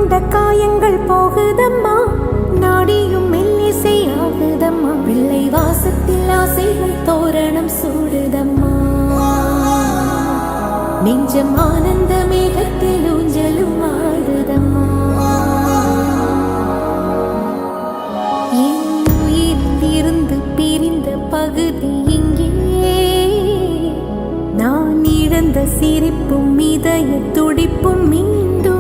கொண்ட காயங்கள் போகுதம்மா, நாடியும் மெல்லிசை ஆகுதம்மா, வெள்ளை வாசத்தில் ஆசைகள் தோரணம் சூடுதம்மா, நெஞ்சம் ஆனந்த மேகத்தில் ஊஞ்சலும் ஆடுதம்மா. என் உயிரிலிருந்து பிரிந்த பகுதி இங்கே, நான் இழந்த சிரிப்பும் இதய துடிப்பும் மீண்டும்